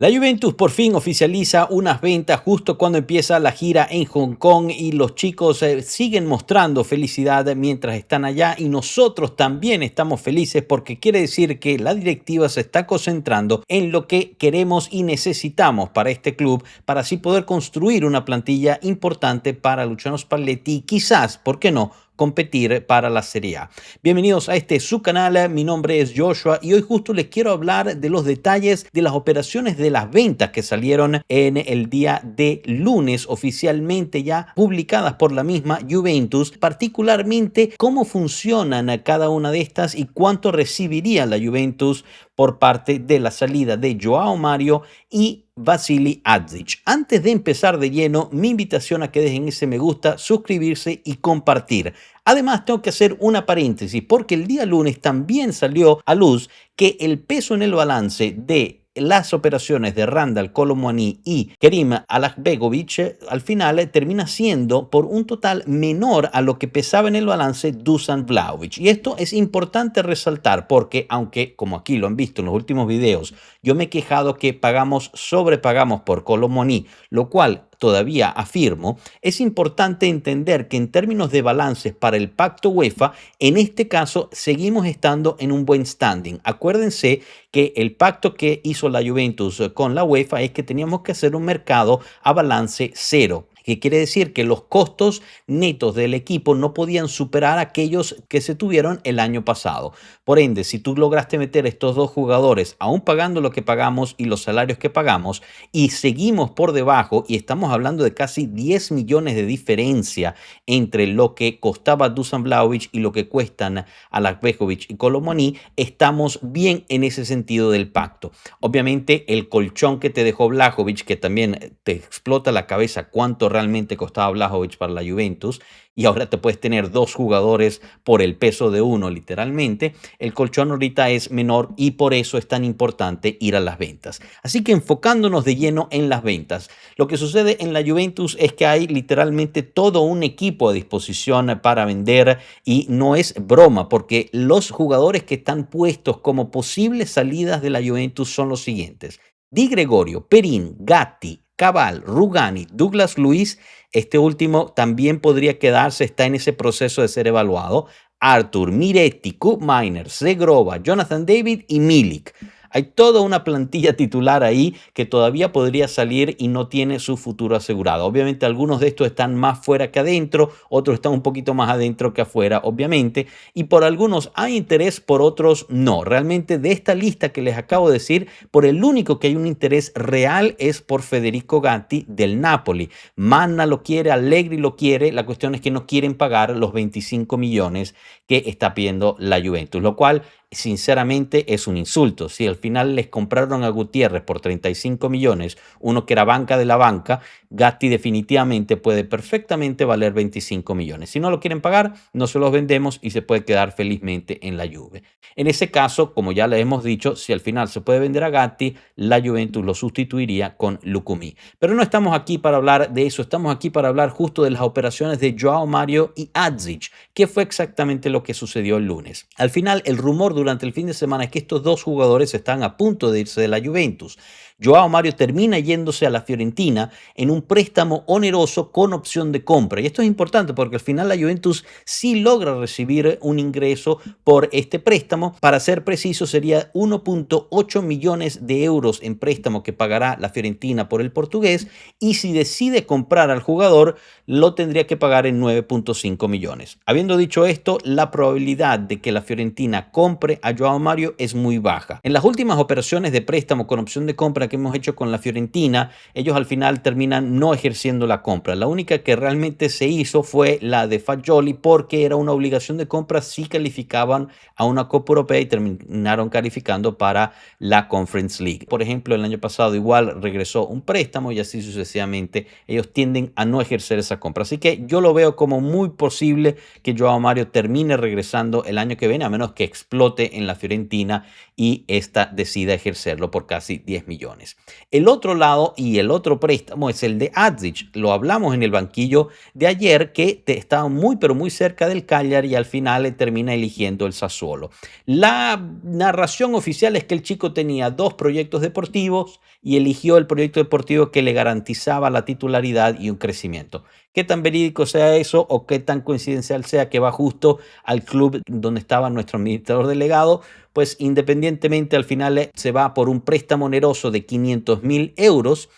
La Juventus por fin oficializa unas ventas justo cuando empieza la gira en Hong Kong y los chicos siguen mostrando felicidad mientras están allá y nosotros también estamos felices porque quiere decir que la directiva se está concentrando en lo que queremos y necesitamos para este club para así poder construir una plantilla importante para Luciano Spalletti y quizás, ¿por qué no?, competir para la Serie A. Bienvenidos a este su canal, mi nombre es Joshua y hoy justo les quiero hablar de los detalles de las operaciones de las ventas que salieron en el día de lunes oficialmente ya publicadas por la misma Juventus, particularmente cómo funcionan cada una de estas y cuánto recibiría la Juventus por parte de la salida de Joao Mario y Vasily Adzic. Antes de empezar de lleno, mi invitación a que dejen ese me gusta, suscribirse y compartir. Además, tengo que hacer una paréntesis porque el día lunes también salió a luz que el peso en el balance de las operaciones de Randal Kolo Muani y Kerim Alakbegovic al final termina siendo por un total menor a lo que pesaba en el balance Dusan Vlahovic. Y esto es importante resaltar porque, aunque como aquí lo han visto en los últimos videos, yo me he quejado que sobrepagamos por Kolo Muani, lo cual todavía afirmo, es importante entender que en términos de balances para el pacto UEFA, en este caso seguimos estando en un buen standing. Acuérdense que el pacto que hizo la Juventus con la UEFA es que teníamos que hacer un mercado a balance cero, que quiere decir que los costos netos del equipo no podían superar aquellos que se tuvieron el año pasado. Por ende, si tú lograste meter estos dos jugadores, aún pagando lo que pagamos y los salarios que pagamos, y seguimos por debajo, y estamos hablando de casi 10 millones de diferencia entre lo que costaba Dusan Vlahovic y lo que cuestan Alakbegovic y Kolo Muani, estamos bien en ese sentido del pacto. Obviamente, el colchón que te dejó Vlahovic, que también te explota la cabeza cuánto realmente costaba Vlahovic para la Juventus, y ahora te puedes tener dos jugadores por el peso de uno literalmente, el colchón ahorita es menor y por eso es tan importante ir a las ventas. Así que enfocándonos de lleno en las ventas, lo que sucede en la Juventus es que hay literalmente todo un equipo a disposición para vender y no es broma porque los jugadores que están puestos como posibles salidas de la Juventus son los siguientes: Di Gregorio, Perin, Gatti, Cabal, Rugani, Douglas Luiz. Este último también podría quedarse, está en ese proceso de ser evaluado. Arthur, Miretti, Koop Miner, Zegrova, Jonathan David y Milik. Hay toda una plantilla titular ahí que todavía podría salir y no tiene su futuro asegurado. Obviamente algunos de estos están más fuera que adentro, otros están un poquito más adentro que afuera, obviamente, y por algunos hay interés, por otros no. Realmente de esta lista que les acabo de decir, por el único que hay un interés real es por Federico Gatti del Napoli. Manna lo quiere, Allegri lo quiere, la cuestión es que no quieren pagar los 25 millones que está pidiendo la Juventus, lo cual sinceramente es un insulto. Si al final les compraron a Gutiérrez por 35 millones, uno que era banca de la banca, Gatti definitivamente puede perfectamente valer 25 millones. Si no lo quieren pagar, no se los vendemos y se puede quedar felizmente en la Juve. En ese caso, como ya le hemos dicho, si al final se puede vender a Gatti, la Juventus lo sustituiría con Lukumi. Pero no estamos aquí para hablar de eso, estamos aquí para hablar justo de las operaciones de Joao Mario y Adzic, que fue exactamente lo que sucedió el lunes. Al final, el rumor durante el fin de semana es que estos dos jugadores están a punto de irse de la Juventus. Joao Mario termina yéndose a la Fiorentina en un préstamo oneroso con opción de compra. Y esto es importante porque al final la Juventus sí logra recibir un ingreso por este préstamo. Para ser preciso, sería 1.8 millones de euros en préstamo que pagará la Fiorentina por el portugués. Y si decide comprar al jugador, lo tendría que pagar en 9.5 millones. Habiendo dicho esto, la probabilidad de que la Fiorentina compre a Joao Mario es muy baja. En las últimas operaciones de préstamo con opción de compra que hemos hecho con la Fiorentina, ellos al final terminan no ejerciendo la compra. La única que realmente se hizo fue la de Fagioli porque era una obligación de compra si calificaban a una Copa Europea y terminaron calificando para la Conference League. Por ejemplo, el año pasado igual regresó un préstamo y así sucesivamente. Ellos tienden a no ejercer esa compra. Así que yo lo veo como muy posible que Joao Mario termine regresando el año que viene, a menos que explote en la Fiorentina y esta decida ejercerlo por casi 10 millones. millones. El otro lado y el otro préstamo es el de Adzic. Lo hablamos en el banquillo de ayer que estaba muy pero muy cerca del Cagliari y al final termina eligiendo el Sassuolo. La narración oficial es que el chico tenía dos proyectos deportivos y eligió el proyecto deportivo que le garantizaba la titularidad y un crecimiento. Qué tan verídico sea eso o qué tan coincidencial sea que va justo al club donde estaba nuestro administrador delegado, pues independientemente al final se va por un préstamo oneroso de 500.000 euros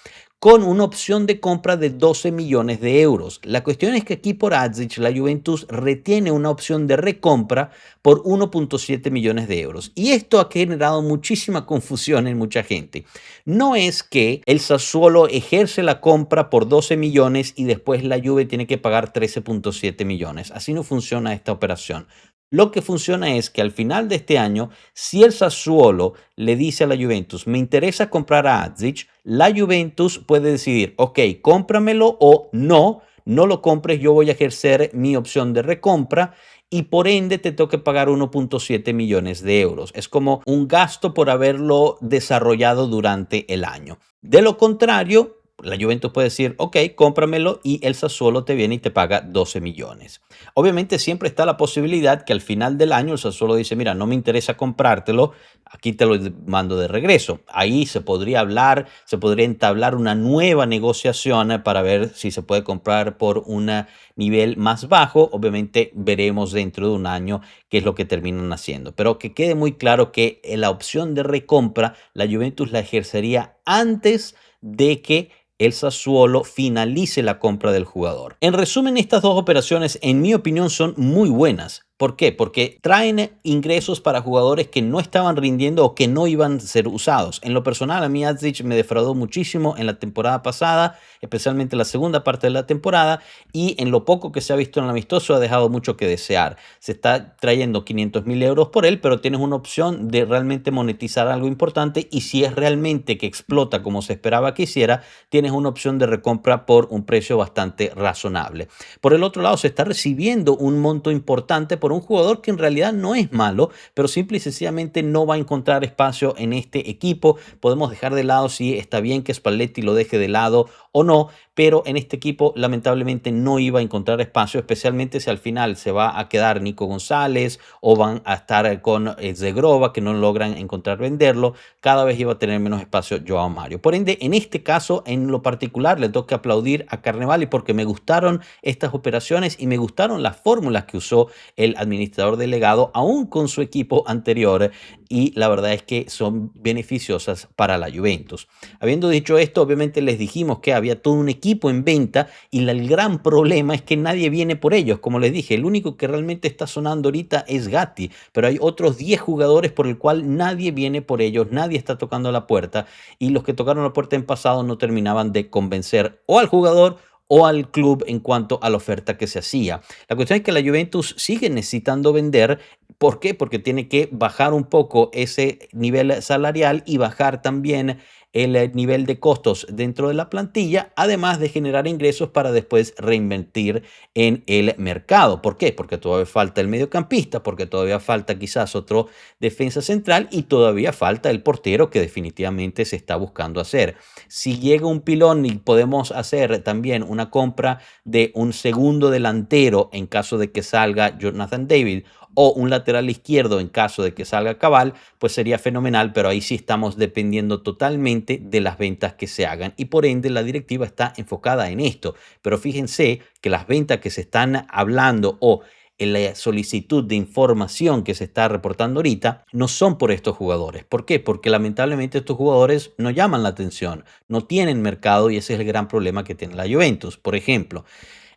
con una opción de compra de 12 millones de euros. La cuestión es que aquí por Adzic la Juventus retiene una opción de recompra por 1.7 millones de euros. Y esto ha generado muchísima confusión en mucha gente. No es que el Sassuolo ejerce la compra por 12 millones y después la Juve tiene que pagar 13.7 millones. Así no funciona esta operación. Lo que funciona es que al final de este año, si el Sassuolo le dice a la Juventus, me interesa comprar a Adzic, la Juventus puede decidir, ok, cómpramelo o no, no lo compres, yo voy a ejercer mi opción de recompra y por ende te tengo que pagar 1.7 millones de euros. Es como un gasto por haberlo desarrollado durante el año. De lo contrario, la Juventus puede decir, ok, cómpramelo y el Sassuolo te viene y te paga 12 millones. Obviamente siempre está la posibilidad que al final del año el Sassuolo dice, mira, no me interesa comprártelo, aquí te lo mando de regreso. Ahí se podría hablar, se podría entablar una nueva negociación para ver si se puede comprar por un nivel más bajo. Obviamente veremos dentro de un año qué es lo que terminan haciendo. Pero que quede muy claro que la opción de recompra, la Juventus la ejercería antes de que el Sassuolo finalice la compra del jugador. En resumen, estas dos operaciones, en mi opinión, son muy buenas. ¿Por qué? Porque traen ingresos para jugadores que no estaban rindiendo o que no iban a ser usados. En lo personal, a mí Adzic me defraudó muchísimo en la temporada pasada, especialmente la segunda parte de la temporada, y en lo poco que se ha visto en el amistoso ha dejado mucho que desear. Se está trayendo 500.000 euros por él, pero tienes una opción de realmente monetizar algo importante y si es realmente que explota como se esperaba que hiciera, tienes una opción de recompra por un precio bastante razonable. Por el otro lado, se está recibiendo un monto importante por un jugador que en realidad no es malo, pero simple y sencillamente no va a encontrar espacio en este equipo. Podemos dejar de lado si está bien que Spalletti lo deje de lado o no, pero en este equipo lamentablemente no iba a encontrar espacio, especialmente si al final se va a quedar Nico González o van a estar con Zegrova, que no logran encontrar venderlo. Cada vez iba a tener menos espacio Joao Mario. Por ende, en este caso, en lo particular, le tengo que aplaudir a Carnevali porque me gustaron estas operaciones y me gustaron las fórmulas que usó el administrador delegado, aún con su equipo anterior, y la verdad es que son beneficiosas para la Juventus. Habiendo dicho esto, obviamente les dijimos que había todo un equipo en venta y el gran problema es que nadie viene por ellos. Como les dije, el único que realmente está sonando ahorita es Gatti, pero hay otros 10 jugadores por el cual nadie viene por ellos, nadie está tocando la puerta y los que tocaron la puerta en pasado no terminaban de convencer o al jugador o al club en cuanto a la oferta que se hacía. La cuestión es que la Juventus sigue necesitando vender. ¿Por qué? Porque tiene que bajar un poco ese nivel salarial y bajar también el nivel de costos dentro de la plantilla, además de generar ingresos para después reinvertir en el mercado. ¿Por qué? Porque todavía falta el mediocampista, porque todavía falta quizás otro defensa central y todavía falta el portero que definitivamente se está buscando hacer. Si llega un pilón y podemos hacer también una compra de un segundo delantero en caso de que salga Jonathan David o un lateral izquierdo en caso de que salga Cabal, pues sería fenomenal, pero ahí sí estamos dependiendo totalmente de las ventas que se hagan y por ende la directiva está enfocada en esto. Pero fíjense que las ventas que se están hablando o en la solicitud de información que se está reportando ahorita no son por estos jugadores. ¿Por qué? Porque lamentablemente estos jugadores no llaman la atención, no tienen mercado y ese es el gran problema que tiene la Juventus. Por ejemplo,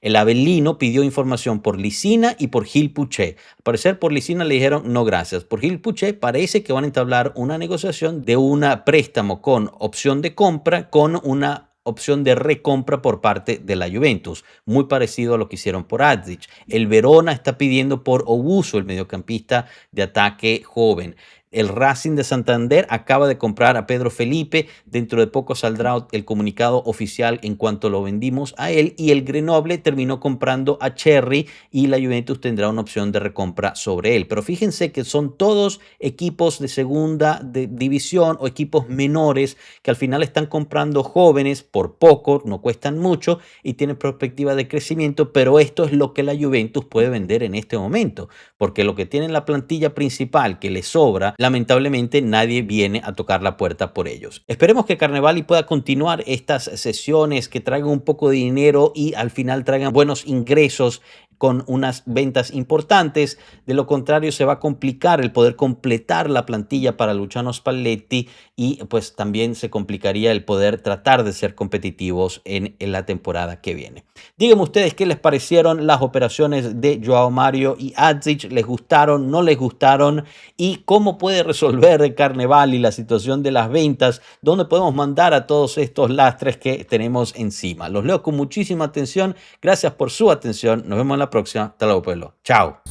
el Avellino pidió información por Lisina y por Gil Puché. Al parecer por Lisina le dijeron no gracias. Por Gil Puché parece que van a entablar una negociación de un préstamo con opción de compra con una opción de recompra por parte de la Juventus, muy parecido a lo que hicieron por Adzic. El Verona está pidiendo por Obuso, el mediocampista de ataque joven. El Racing de Santander acaba de comprar a Pedro Felipe. Dentro de poco saldrá el comunicado oficial en cuanto lo vendimos a él. Y el Grenoble terminó comprando a Cherry y la Juventus tendrá una opción de recompra sobre él. Pero fíjense que son todos equipos de segunda división o equipos menores que al final están comprando jóvenes por poco, no cuestan mucho y tienen perspectiva de crecimiento, pero esto es lo que la Juventus puede vender en este momento, porque lo que tiene en la plantilla principal que le sobra, lamentablemente nadie viene a tocar la puerta por ellos. Esperemos que Carnevali pueda continuar estas sesiones, que traigan un poco de dinero y al final traigan buenos ingresos con unas ventas importantes. De lo contrario, se va a complicar el poder completar la plantilla para Luciano Spalletti y pues también se complicaría el poder tratar de ser competitivos en la temporada que viene. Díganme ustedes qué les parecieron las operaciones de Joao Mario y Adzic. ¿Les gustaron? ¿No les gustaron? ¿Y cómo puede resolver Carnevali la situación de las ventas? ¿Dónde podemos mandar a todos estos lastres que tenemos encima? Los leo con muchísima atención. Gracias por su atención. Nos vemos en la próxima. Hasta luego, pueblo. Chao.